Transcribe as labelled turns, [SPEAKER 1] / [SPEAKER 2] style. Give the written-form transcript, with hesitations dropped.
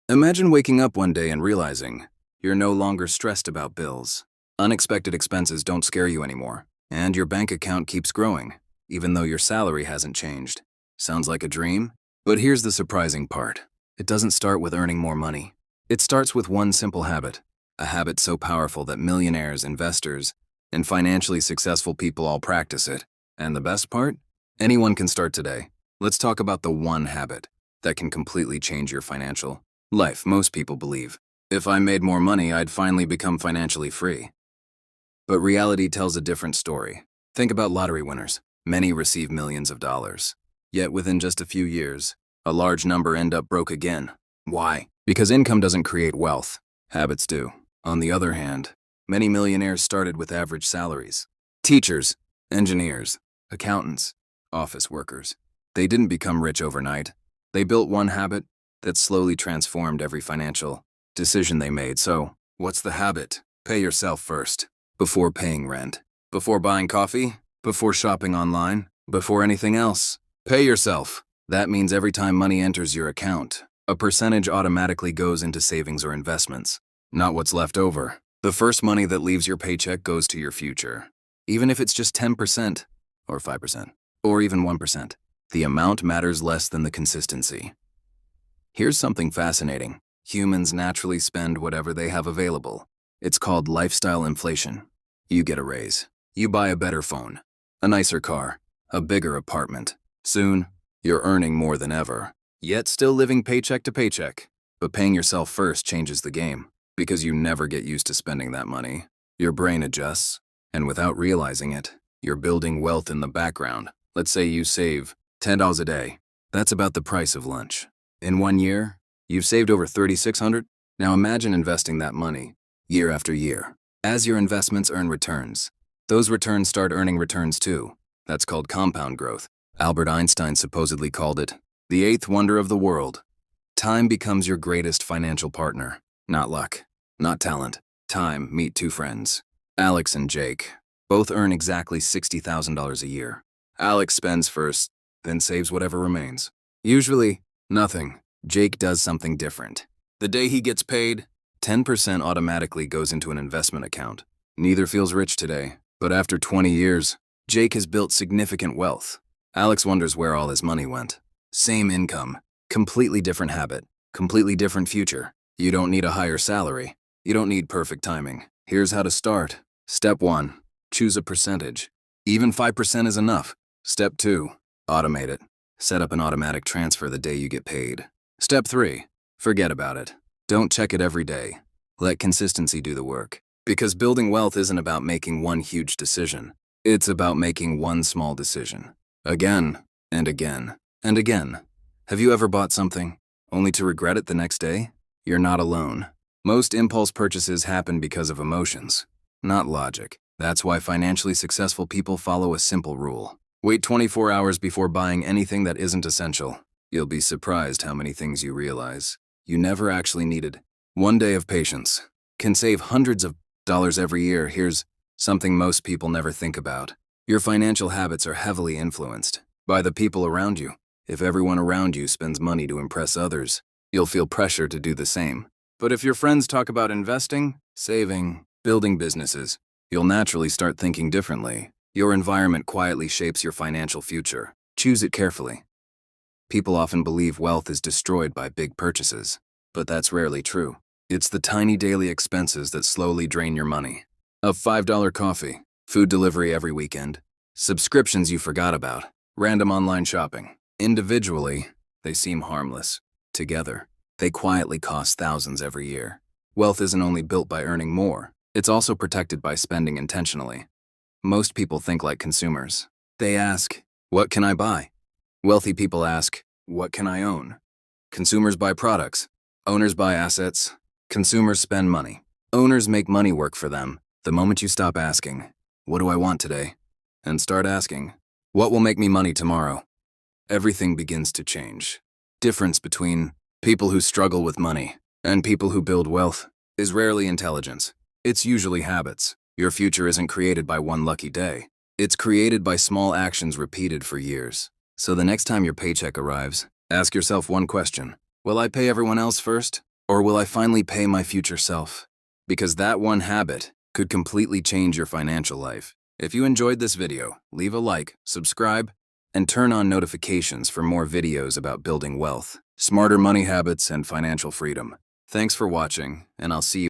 [SPEAKER 1] Imagine waking up one day and realizing you're no longer stressed about bills. Unexpected expenses don't scare you anymore, and your bank account keeps growing, even though your salary hasn't changed. Sounds like a dream? But here's the surprising part. It doesn't start with earning more money. It starts with one simple habit, a habit so powerful that millionaires, investors, and financially successful people all practice it. And the best part? Anyone can start today. Let's talk about the one habit that can completely change your financial life. Most people believe, if I made more money, I'd finally become financially free. But reality tells a different story. Think about lottery winners. Many receive millions of dollars. Yet within just a few years, a large number end up broke again. Why? Because income doesn't create wealth. Habits do. On the other hand, many millionaires started with average salaries. Teachers, engineers, accountants, office workers. They didn't become rich overnight. They built one habit that slowly transformed every financial decision they made. So, what's the habit? Pay yourself first, before paying rent, before buying coffee, before shopping online, before anything else. Pay yourself. That means every time money enters your account, a percentage automatically goes into savings or investments, not what's left over. The first money that leaves your paycheck goes to your future. Even if it's just 10%, or 5%, or even 1%, the amount matters less than the consistency. Here's something fascinating. Humans naturally spend whatever they have available. It's called lifestyle inflation. You get a raise. You buy a better phone, a nicer car, a bigger apartment. Soon, you're earning more than ever, yet still living paycheck to paycheck. But paying yourself first changes the game, because you never get used to spending that money. Your brain adjusts, and without realizing it, you're building wealth in the background. Let's say you save $10 a day. That's about the price of lunch. In 1 year, you've saved over $3,600. Now imagine investing that money year after year. As your investments earn returns, those returns start earning returns too. That's called compound growth. Albert Einstein supposedly called it the eighth wonder of the world. Time becomes your greatest financial partner. Not luck, not talent. Time. Meet two friends, Alex and Jake. Both earn exactly $60,000 a year. Alex spends first, then saves whatever remains. Usually, nothing. Jake does something different. The day he gets paid, 10% automatically goes into an investment account. Neither feels rich today, but after 20 years, Jake has built significant wealth. Alex wonders where all his money went. Same income, completely different habit, completely different future. You don't need a higher salary. You don't need perfect timing. Here's how to start. Step 1, choose a percentage. Even 5% is enough. Step 2, automate it. Set up an automatic transfer the day you get paid. Step 3, forget about it. Don't check it every day. Let consistency do the work. Because building wealth isn't about making one huge decision. It's about making one small decision. Again, and again, and again. Have you ever bought something, only to regret it the next day? You're not alone. Most impulse purchases happen because of emotions, not logic. That's why financially successful people follow a simple rule. Wait 24 hours before buying anything that isn't essential. You'll be surprised how many things you realize you never actually needed. 1 day of patience can save hundreds of dollars every year. Here's something most people never think about. Your financial habits are heavily influenced by the people around you. If everyone around you spends money to impress others, you'll feel pressure to do the same. But if your friends talk about investing, saving, building businesses, you'll naturally start thinking differently. Your environment quietly shapes your financial future. Choose it carefully. People often believe wealth is destroyed by big purchases, but that's rarely true. It's the tiny daily expenses that slowly drain your money. A $5 coffee, food delivery every weekend, subscriptions you forgot about, random online shopping. Individually, they seem harmless. Together, they quietly cost thousands every year. Wealth isn't only built by earning more, it's also protected by spending intentionally. Most people think like consumers. They ask, what can I buy? Wealthy people ask, what can I own? Consumers buy products. Owners buy assets. Consumers spend money. Owners make money work for them. The moment you stop asking, what do I want today? And start asking, what will make me money tomorrow? Everything begins to change. Difference between people who struggle with money and people who build wealth is rarely intelligence. It's usually habits. Your future isn't created by one lucky day. It's created by small actions repeated for years. So the next time your paycheck arrives, ask yourself one question. Will I pay everyone else first? Or will I finally pay my future self? Because that one habit could completely change your financial life. If you enjoyed this video, leave a like, subscribe, and turn on notifications for more videos about building wealth, smarter money habits, and financial freedom. Thanks for watching, and I'll see you